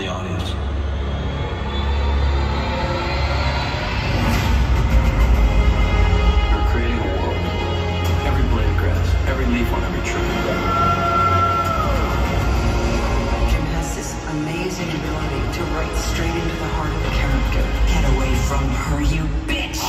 the audience. We're creating a world. Every blade of grass, every leaf on every tree. Jim has this amazing ability to write straight into the heart of a character. Get away from her, you bitch!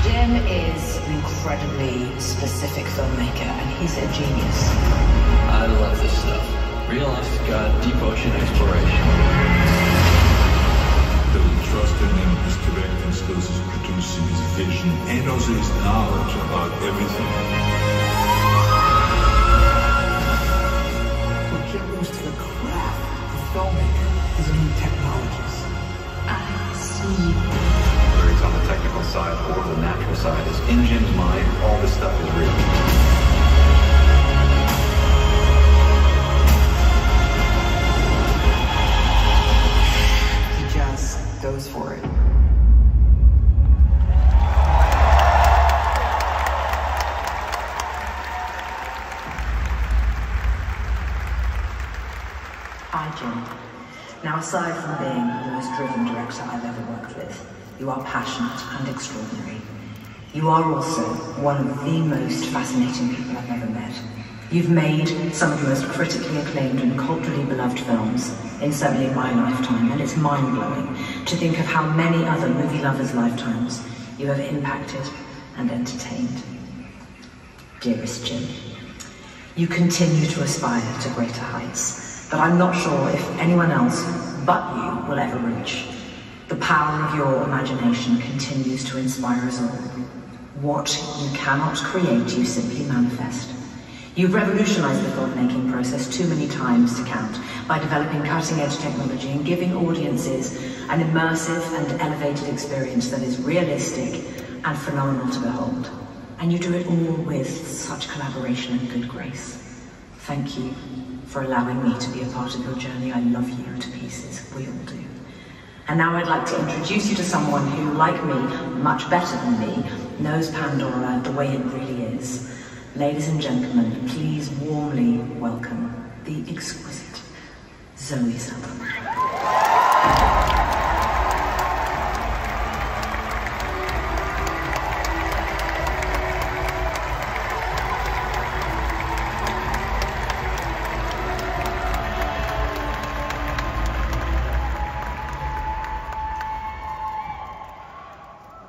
Jim is an incredibly specific filmmaker, and he's a genius. I love this stuff. Real honest-to-God, deep ocean exploration. Building trust in him, his directing skills, his producing, his vision, and also his knowledge about everything. What Jim brings to the craft of filmmaking is a new technologies. I see. Whether it's on the technical side or the natural side, is in Jim's mind, all this stuff is real. Goes for it. Hi, Jim. Now, aside from being the most driven director I've ever worked with, you are passionate and extraordinary. You are also one of the most fascinating people I've ever met. You've made some of the most critically acclaimed and culturally beloved films in certainly my lifetime, and it's mind-blowing to think of how many other movie lovers' lifetimes you have impacted and entertained. Dearest Jim, you continue to aspire to greater heights that I'm not sure if anyone else but you will ever reach. The power of your imagination continues to inspire us all. What you cannot create, you simply manifest. You've revolutionized the filmmaking process too many times to count by developing cutting-edge technology and giving audiences an immersive and elevated experience that is realistic and phenomenal to behold. And you do it all with such collaboration and good grace. Thank you for allowing me to be a part of your journey. I love you to pieces. We all do. And now I'd like to introduce you to someone who, like me, much better than me, knows Pandora the way it really is. Ladies and gentlemen, please warmly welcome the exquisite Zoe Saldana.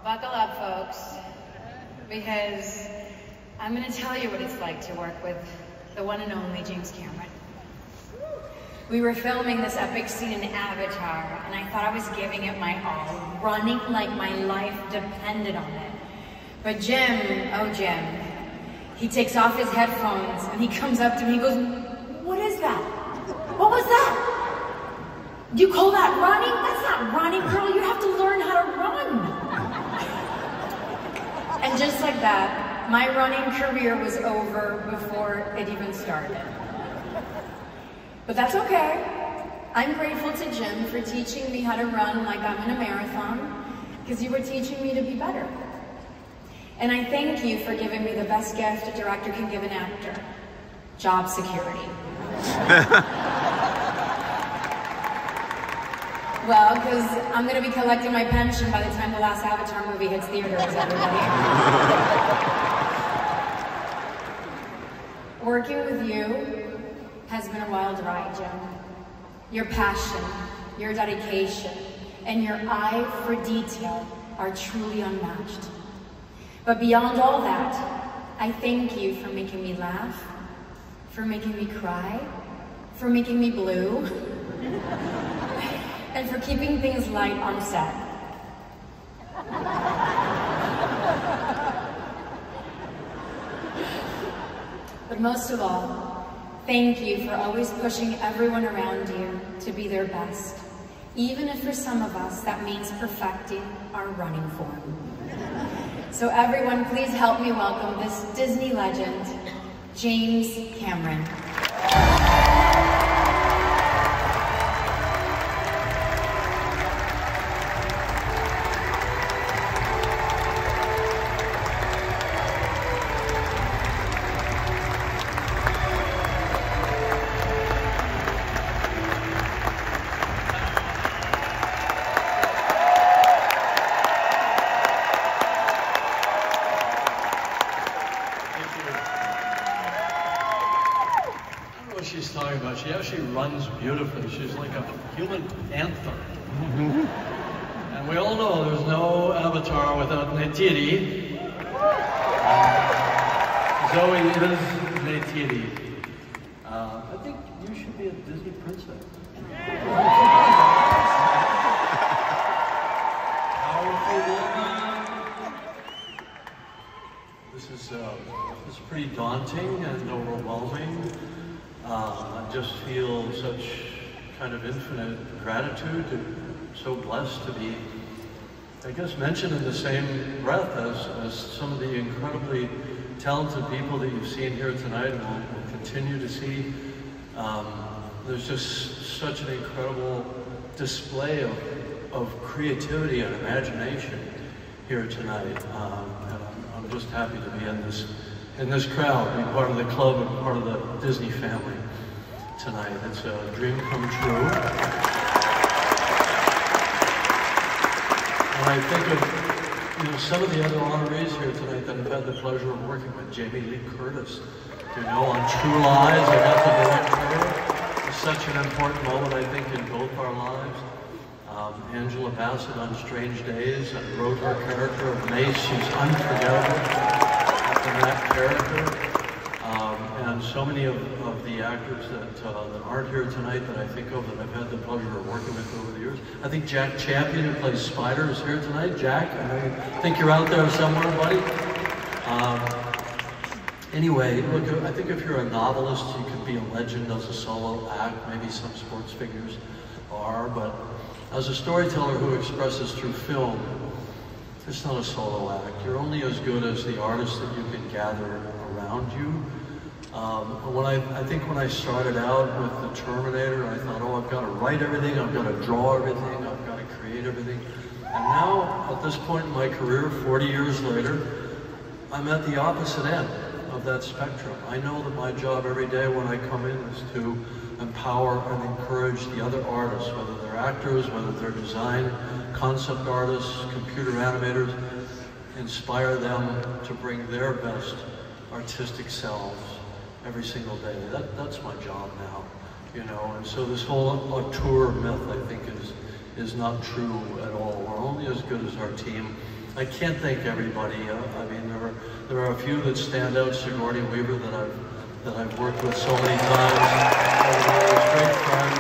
Buckle up, folks, because I'm going to tell you what it's like to work with the one and only James Cameron. We were filming this epic scene in Avatar, and I thought I was giving it my all, running like my life depended on it. But Jim, oh Jim, he takes off his headphones, and he comes up to me, he goes, "What is that? What was that? You call that running? That's not running, girl. You have to learn how to run." And just like that, my running career was over before it even started. But that's okay. I'm grateful to Jim for teaching me how to run like I'm in a marathon, because you were teaching me to be better. And I thank you for giving me the best gift a director can give an actor: job security. Well, because I'm going to be collecting my pension by the time the last Avatar movie hits theaters, everybody. Working with you has been a wild ride, Jim. Your passion, your dedication, and your eye for detail are truly unmatched. But beyond all that, I thank you for making me laugh, for making me cry, for making me blue, and for keeping things light on set. But most of all, thank you for always pushing everyone around you to be their best, even if for some of us that means perfecting our running form. So everyone, please help me welcome this Disney legend, James Cameron. what she's talking about. She actually runs beautifully. She's like a human panther. And we all know there's no Avatar without Neytiri. Zoe is Neytiri. I think you should be a Disney princess. Powerful woman. This is pretty daunting and overwhelming. I just feel such kind of infinite gratitude and so blessed to be, I guess, mentioned in the same breath as some of the incredibly talented people that you've seen here tonight and will continue to see. There's just such an incredible display of creativity and imagination here tonight. And I'm just happy to be in this crowd, be part of the club and part of the Disney family tonight. It's a dream come true. And I think of some of the other honorees here tonight that I've had the pleasure of working with. Jamie Lee Curtis, on True Lies, I got to direct her. It's such an important moment, I think, in both our lives. Angela Bassett on Strange Days, I wrote her character of Mace. She's unforgettable in that character. And so many of the actors that aren't here tonight that I think of that I've had the pleasure of working with over the years. I think Jack Champion, who plays Spider, is here tonight. Jack, I think you're out there somewhere, buddy. Anyway, look, I think if you're a novelist, you could be a legend as a solo act. Maybe some sports figures are, but as a storyteller who expresses through film, it's not a solo act. You're only as good as the artists that you can gather around you. I think when I started out with The Terminator, I thought, oh, I've got to write everything, I've got to draw everything, I've got to create everything. And now, at this point in my career, 40 years later, I'm at the opposite end of that spectrum. I know that my job every day when I come in is to empower and encourage the other artists, whether they're actors, whether they're design, concept artists, computer animators, inspire them to bring their best artistic selves every single day. That's my job now, and so this whole auteur myth, I think, is not true at all. We're only as good as our team. I can't thank everybody. I mean, there are a few that stand out. Sigourney Weaver that I've worked with so many times. Great friend.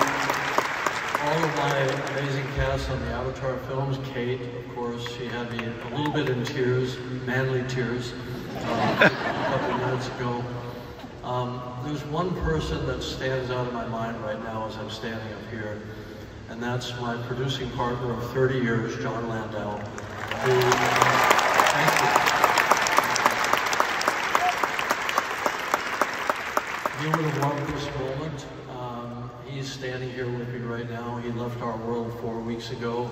All of my amazing cast on the Avatar films. Kate, of course, she had me a little bit in tears, manly tears, a couple minutes ago. There's one person that stands out in my mind right now as I'm standing up here, and that's my producing partner of 30 years, John Landau, who, thank you. He would have loved this moment. He's standing here with me right now. He left our world 4 weeks ago.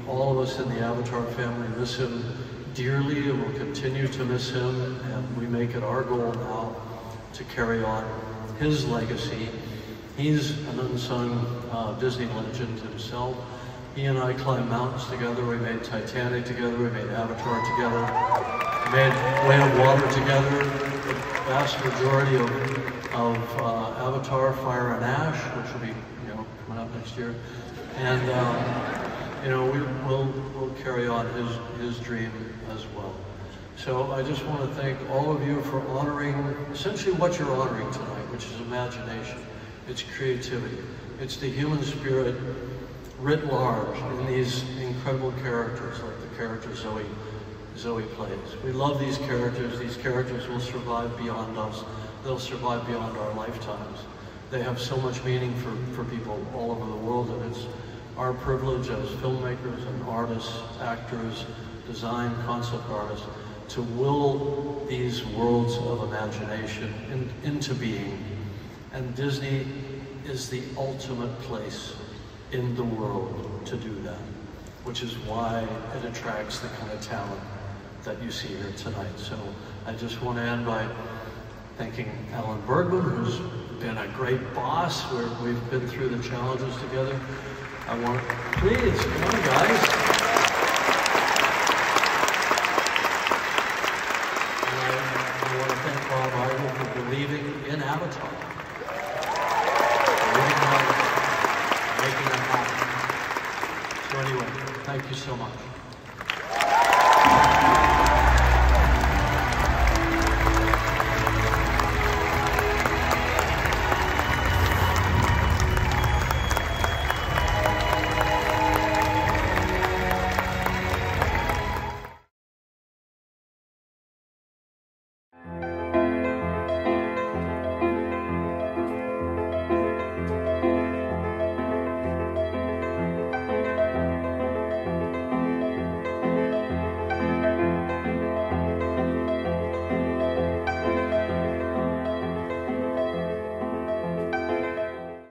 All of us in the Avatar family miss him dearly and will continue to miss him, and we make it our goal now to carry on his legacy. He's an unsung Disney legend himself. He and I climbed mountains together. We made Titanic together. We made Avatar together. We made Way of Water together. The vast majority of Avatar, Fire and Ash, which will be coming up next year. And we'll carry on his dream as well. So I just want to thank all of you for honoring essentially what you're honoring tonight, which is imagination. It's creativity. It's the human spirit writ large in these incredible characters, like the character Zoe plays. We love these characters. These characters will survive beyond us. They'll survive beyond our lifetimes. They have so much meaning for people all over the world, and it's our privilege as filmmakers and artists, actors, design, concept artists, to will these worlds of imagination into being. And Disney is the ultimate place in the world to do that, which is why it attracts the kind of talent that you see here tonight. So I just want to end by thanking Alan Bergman, who's been a great boss, where we've been through the challenges together. Please, come on, guys. And I want to thank Bob Iger for believing in Avatar. happen. So anyway, thank you so much.